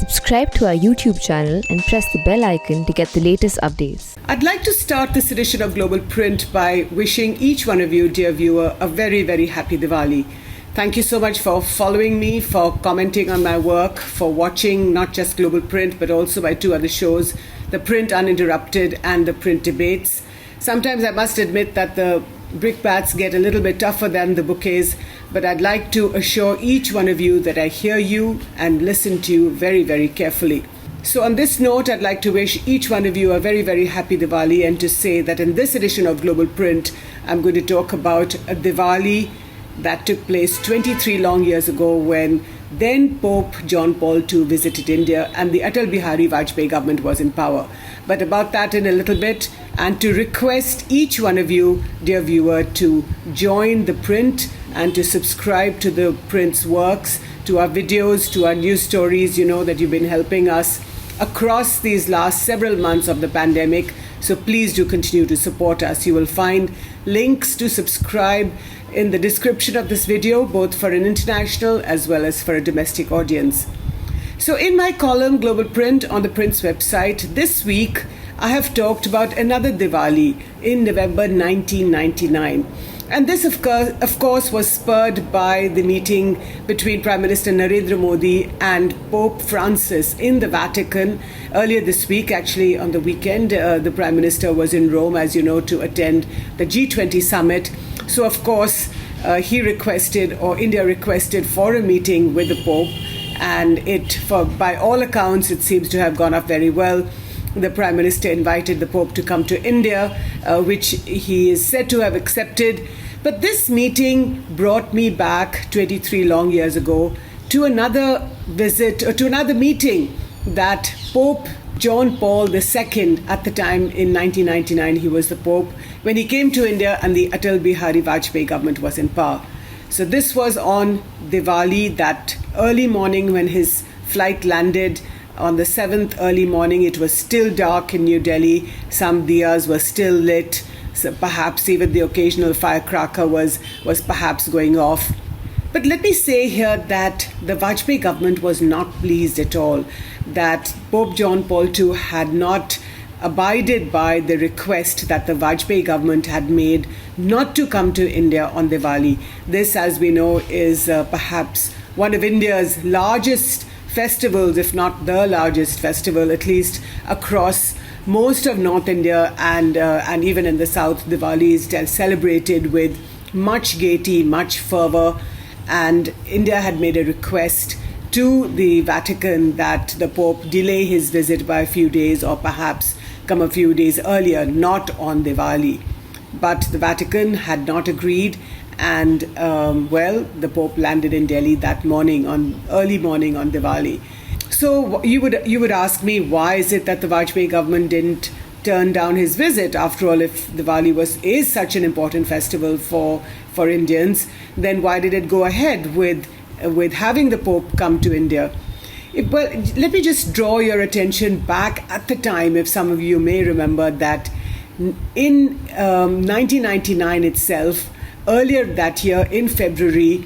Subscribe to our YouTube channel and press the bell icon to get the latest updates. I'd like to start this edition of Global Print by wishing each one of you, dear viewer, a very, very happy Diwali. Thank you so much for following me, for commenting on my work, for watching not just Global Print but also my two other shows, The Print Uninterrupted and The Print Debates. Sometimes I must admit that the brickbats get a little bit tougher than the bouquets, but I'd like to assure each one of you that I hear you and listen to you very, very carefully. So on this note, I'd like to wish each one of you a very, very happy Diwali and to say that in this edition of Global Print, I'm going to talk about a Diwali that took place 23 long years ago when then Pope John Paul II visited India and the Atal Bihari Vajpayee government was in power. But about that in a little bit, and to request each one of you, dear viewer, to join The Print and to subscribe to The Print's works, to our videos, to our news stories. You know that you've been helping us across these last several months of the pandemic. So please do continue to support us. You will find links to subscribe in the description of this video, both for an international as well as for a domestic audience. So in my column, Global Print, on the Print's website, this week, I have talked about another Diwali in November 1999. And this, of course, was spurred by the meeting between Prime Minister Narendra Modi and Pope Francis in the Vatican earlier this week. Actually, on the weekend, the Prime Minister was in Rome, as you know, to attend the G20 summit. So, of course, India requested for a meeting with the Pope, and by all accounts, it seems to have gone off very well. The Prime Minister invited the Pope to come to India, which he is said to have accepted. But this meeting brought me back 23 long years ago to another meeting that Pope John Paul II, at the time in 1999, he was the Pope, when he came to India and the Atal Bihari Vajpayee government was in power. So this was on Diwali, that early morning when his flight landed. On the 7th early morning, it was still dark in New Delhi. Some diyas were still lit. So perhaps even the occasional firecracker was perhaps going off. But let me say here that the Vajpayee government was not pleased at all that Pope John Paul II had not abided by the request that the Vajpayee government had made not to come to India on Diwali. This, as we know, is perhaps one of India's largest festivals, if not the largest festival, at least across most of North India and even in the South. Diwali is celebrated with much gaiety, much fervor, and India had made a request to the Vatican that the Pope delay his visit by a few days or perhaps come a few days earlier, not on Diwali. But the Vatican had not agreed, and the Pope landed in Delhi that early morning on Diwali. So you would ask me, why is it that the Vajpayee government didn't turn down his visit? After all, if Diwali is such an important festival for Indians, then why did it go ahead with having the Pope come to India? Let me just draw your attention back at the time, if some of you may remember, that in 1999 itself, earlier that year in February,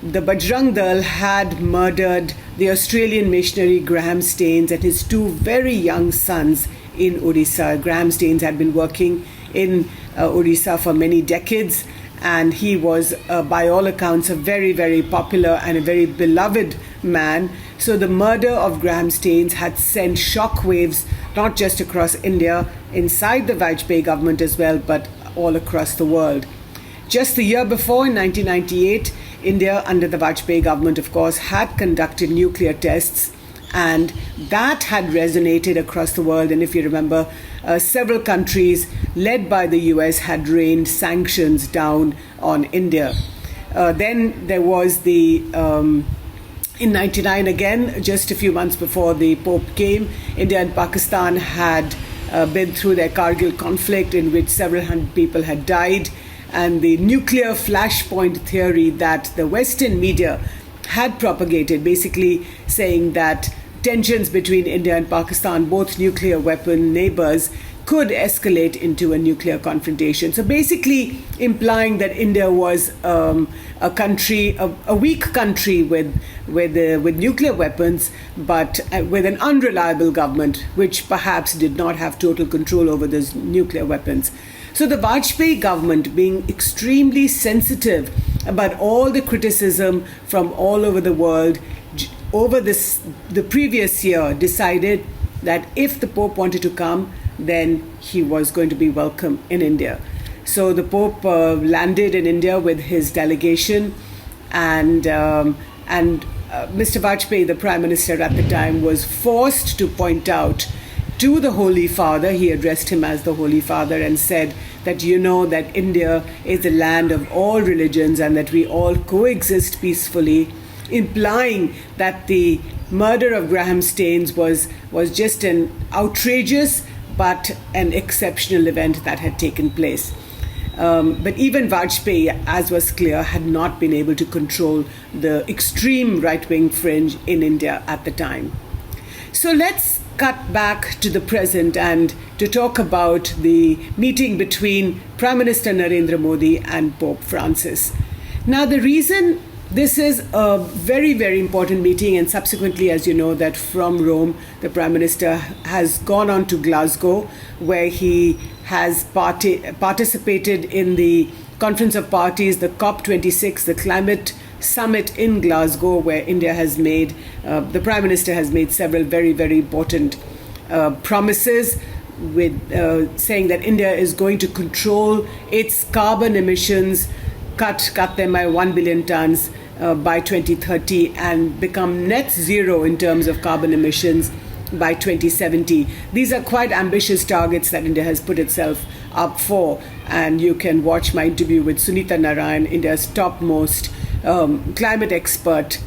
the Bajrang Dal had murdered the Australian missionary Graham Staines and his two very young sons in Odisha. Graham Staines had been working in Odisha for many decades, and he was, by all accounts, a very, very popular and a very beloved man. So the murder of Graham Staines had sent shockwaves not just across India, inside the Vajpayee government as well, but all across the world. Just the year before, in 1998, India, under the Vajpayee government, of course, had conducted nuclear tests, and that had resonated across the world. And if you remember, several countries, led by the US, had rained sanctions down on India. Then there was in 99 again, just a few months before the Pope came, India and Pakistan had been through their Kargil conflict, in which several hundred people had died. And the nuclear flashpoint theory that the Western media had propagated, basically saying that tensions between India and Pakistan, both nuclear weapon neighbors, could escalate into a nuclear confrontation. So basically implying that India was a country, a weak country with nuclear weapons, but with an unreliable government, which perhaps did not have total control over those nuclear weapons. So the Vajpayee government, being extremely sensitive about all the criticism from all over the world over the previous year, decided that if the Pope wanted to come, then he was going to be welcome in India. So the Pope landed in India with his delegation, and Mr. Vajpayee, the Prime Minister at the time, was forced to point out to the Holy Father, he addressed him as the Holy Father and said that that India is the land of all religions and that we all coexist peacefully, implying that the murder of Graham Staines was just an outrageous but an exceptional event that had taken place. But even Vajpayee, as was clear, had not been able to control the extreme right-wing fringe in India at the time. So let's cut back to the present and to talk about the meeting between Prime Minister Narendra Modi and Pope Francis. Now, the reason this is a very, very important meeting, and subsequently, as you know, that from Rome, the Prime Minister has gone on to Glasgow, where he has participated in the Conference of Parties, the COP26, the climate summit in Glasgow, where India has made, the Prime Minister has made several very, very important promises with saying that India is going to control its carbon emissions, cut them by 1 billion tons by 2030 and become net zero in terms of carbon emissions by 2070. These are quite ambitious targets that India has put itself up for, and you can watch my interview with Sunita Narayan, India's topmost climate expert,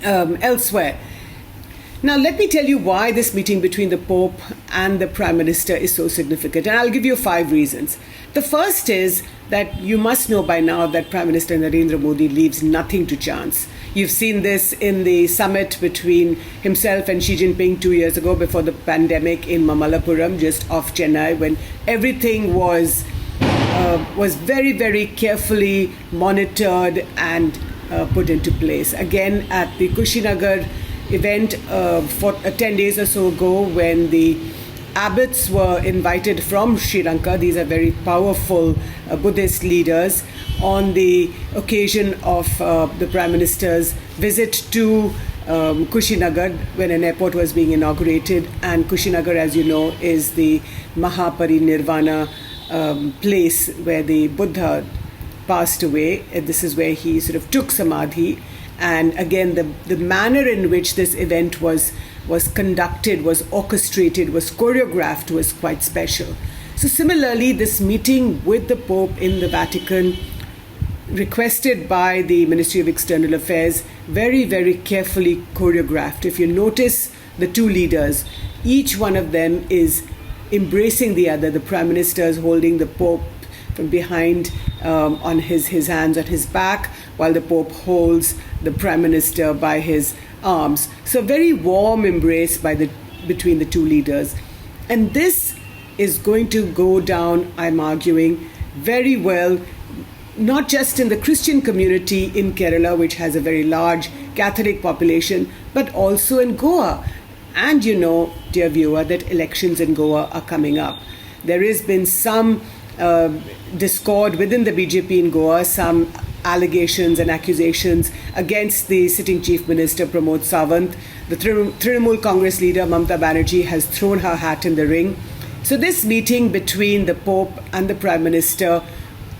elsewhere. Now, let me tell you why this meeting between the Pope and the Prime Minister is so significant, and I'll give you 5 reasons. The first is that you must know by now that Prime Minister Narendra Modi leaves nothing to chance. You've seen this in the summit between himself and Xi Jinping 2 years ago before the pandemic in Mamallapuram, just off Chennai, when everything was very, very carefully monitored and put into place. Again, at the Kushinagar event 10 days or so ago, when the abbots were invited from Sri Lanka, these are very powerful Buddhist leaders, on the occasion of the Prime Minister's visit to Kushinagar, when an airport was being inaugurated. And Kushinagar, as you know, is the Mahaparinirvana place where the Buddha passed away. This is where he sort of took samadhi. And again, the manner in which this event was conducted, was orchestrated, was choreographed, was quite special. So similarly, this meeting with the Pope in the Vatican, requested by the Ministry of External Affairs, very, very carefully choreographed. If you notice the two leaders, each one of them is embracing the other. The Prime Minister is holding the Pope from behind on his hands on his back, while the Pope holds the Prime Minister by his arms. So a very warm embrace between the two leaders. And this is going to go down, I'm arguing, very well, not just in the Christian community in Kerala, which has a very large Catholic population, but also in Goa. And you know, dear viewer, that elections in Goa are coming up. There has been some discord within the BJP in Goa, some allegations and accusations against the sitting Chief Minister Pramod Sawant. The Trinamool Congress leader Mamata Banerjee has thrown her hat in the ring. So this meeting between the Pope and the Prime Minister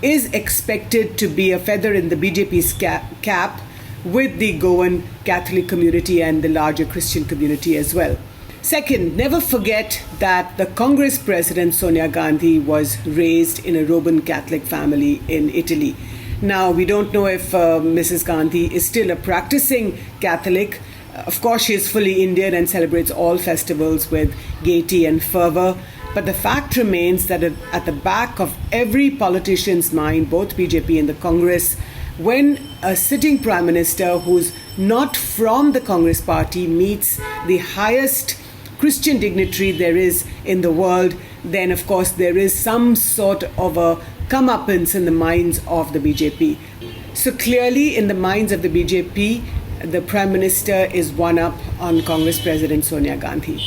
is expected to be a feather in the BJP's cap with the Goan Catholic community and the larger Christian community as well. Second, never forget that the Congress President Sonia Gandhi was raised in a Roman Catholic family in Italy. Now, we don't know if Mrs. Gandhi is still a practicing Catholic. Of course, she is fully Indian and celebrates all festivals with gaiety and fervor. But the fact remains that at the back of every politician's mind, both BJP and the Congress, when a sitting Prime Minister who's not from the Congress party meets the highest Christian dignitary there is in the world, then of course there is some sort of a comeuppance in the minds of the BJP. So clearly in the minds of the BJP, the Prime Minister is one up on Congress President Sonia Gandhi.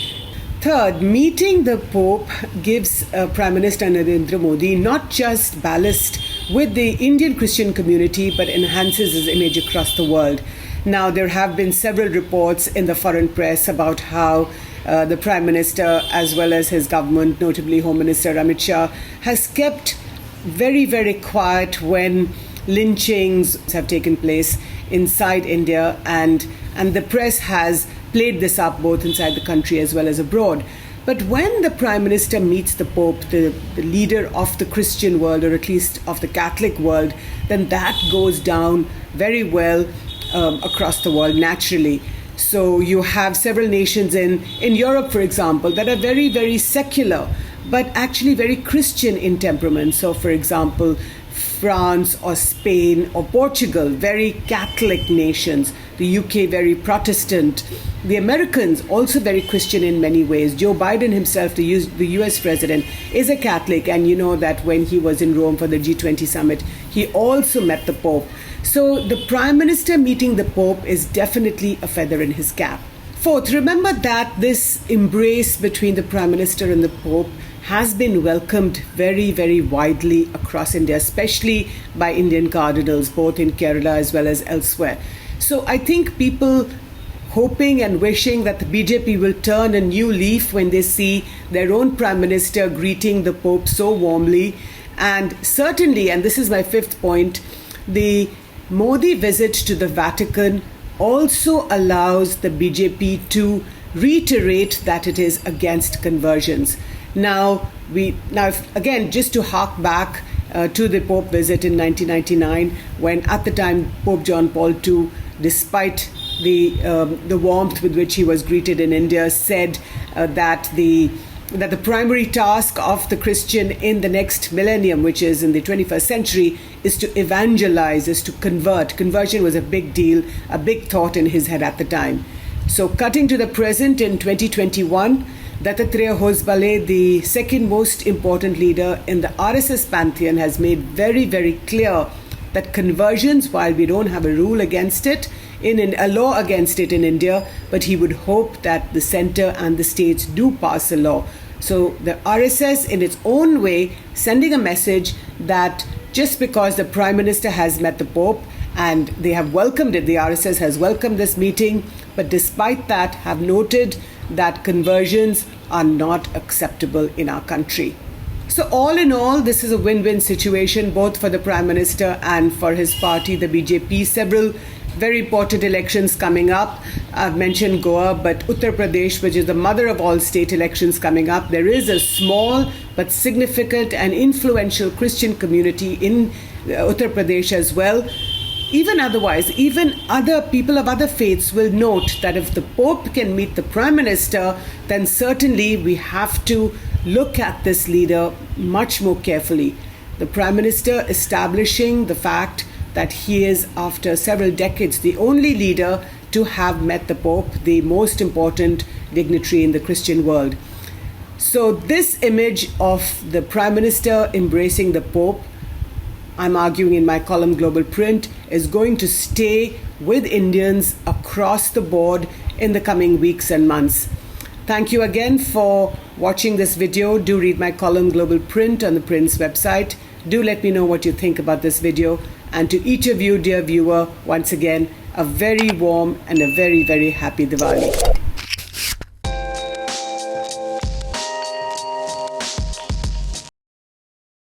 Third, meeting the Pope gives Prime Minister Narendra Modi not just ballast with the Indian Christian community, but enhances his image across the world. Now, there have been several reports in the foreign press about how the Prime Minister, as well as his government, notably Home Minister Amit Shah, has kept very, very quiet when lynchings have taken place inside India, and the press has played this up both inside the country as well as abroad. But when the Prime Minister meets the Pope, the leader of the Christian world, or at least of the Catholic world, then that goes down very well across the world naturally. So you have several nations in Europe, for example, that are very, very secular, but actually very Christian in temperament. So, for example, France or Spain or Portugal, very Catholic nations. The UK, very Protestant. The Americans, also very Christian in many ways. Joe Biden himself, the US president, is a Catholic. And you know that when he was in Rome for the G20 summit, he also met the Pope. So the Prime Minister meeting the Pope is definitely a feather in his cap. Fourth, remember that this embrace between the Prime Minister and the Pope has been welcomed very, very widely across India, especially by Indian cardinals, both in Kerala as well as elsewhere. So I think people hoping and wishing that the BJP will turn a new leaf when they see their own Prime Minister greeting the Pope so warmly. And certainly, and this is my fifth point, the Modi visit to the Vatican also allows the BJP to reiterate that it is against conversions. Now, again, just to hark back to the Pope visit in 1999, when at the time Pope John Paul II, despite the warmth with which he was greeted in India, said that the primary task of the Christian in the next millennium, which is in the 21st century, is to evangelize, is to convert. Conversion was a big deal, a big thought in his head at the time. So cutting to the present in 2021, Dattatreya Hosbale, the second most important leader in the RSS pantheon, has made very, very clear that conversions, while we don't have a rule against it, a law against it in India, but he would hope that the centre and the states do pass a law. So the RSS, in its own way, sending a message that just because the Prime Minister has met the Pope, and they have welcomed it, the RSS has welcomed this meeting, but despite that have noted that conversions are not acceptable in our country. So all in all, this is a win-win situation, both for the Prime Minister and for his party, the BJP. Several very important elections coming up. I've mentioned Goa, but Uttar Pradesh, which is the mother of all state elections, coming up. There is a small but significant and influential Christian community in Uttar Pradesh as well. Even otherwise, even other people of other faiths will note that if the Pope can meet the Prime Minister, then certainly we have to look at this leader much more carefully. The Prime Minister establishing the fact that he is, after several decades, the only leader to have met the Pope, the most important dignitary in the Christian world. So this image of the Prime Minister embracing the Pope, I'm arguing in my column Global Print, is going to stay with Indians across the board in the coming weeks and months. Thank you again for watching this video. Do read my column Global Print on the Print's website. Do let me know what you think about this video. And to each of you, dear viewer, once again, a very warm and a very, very happy Diwali.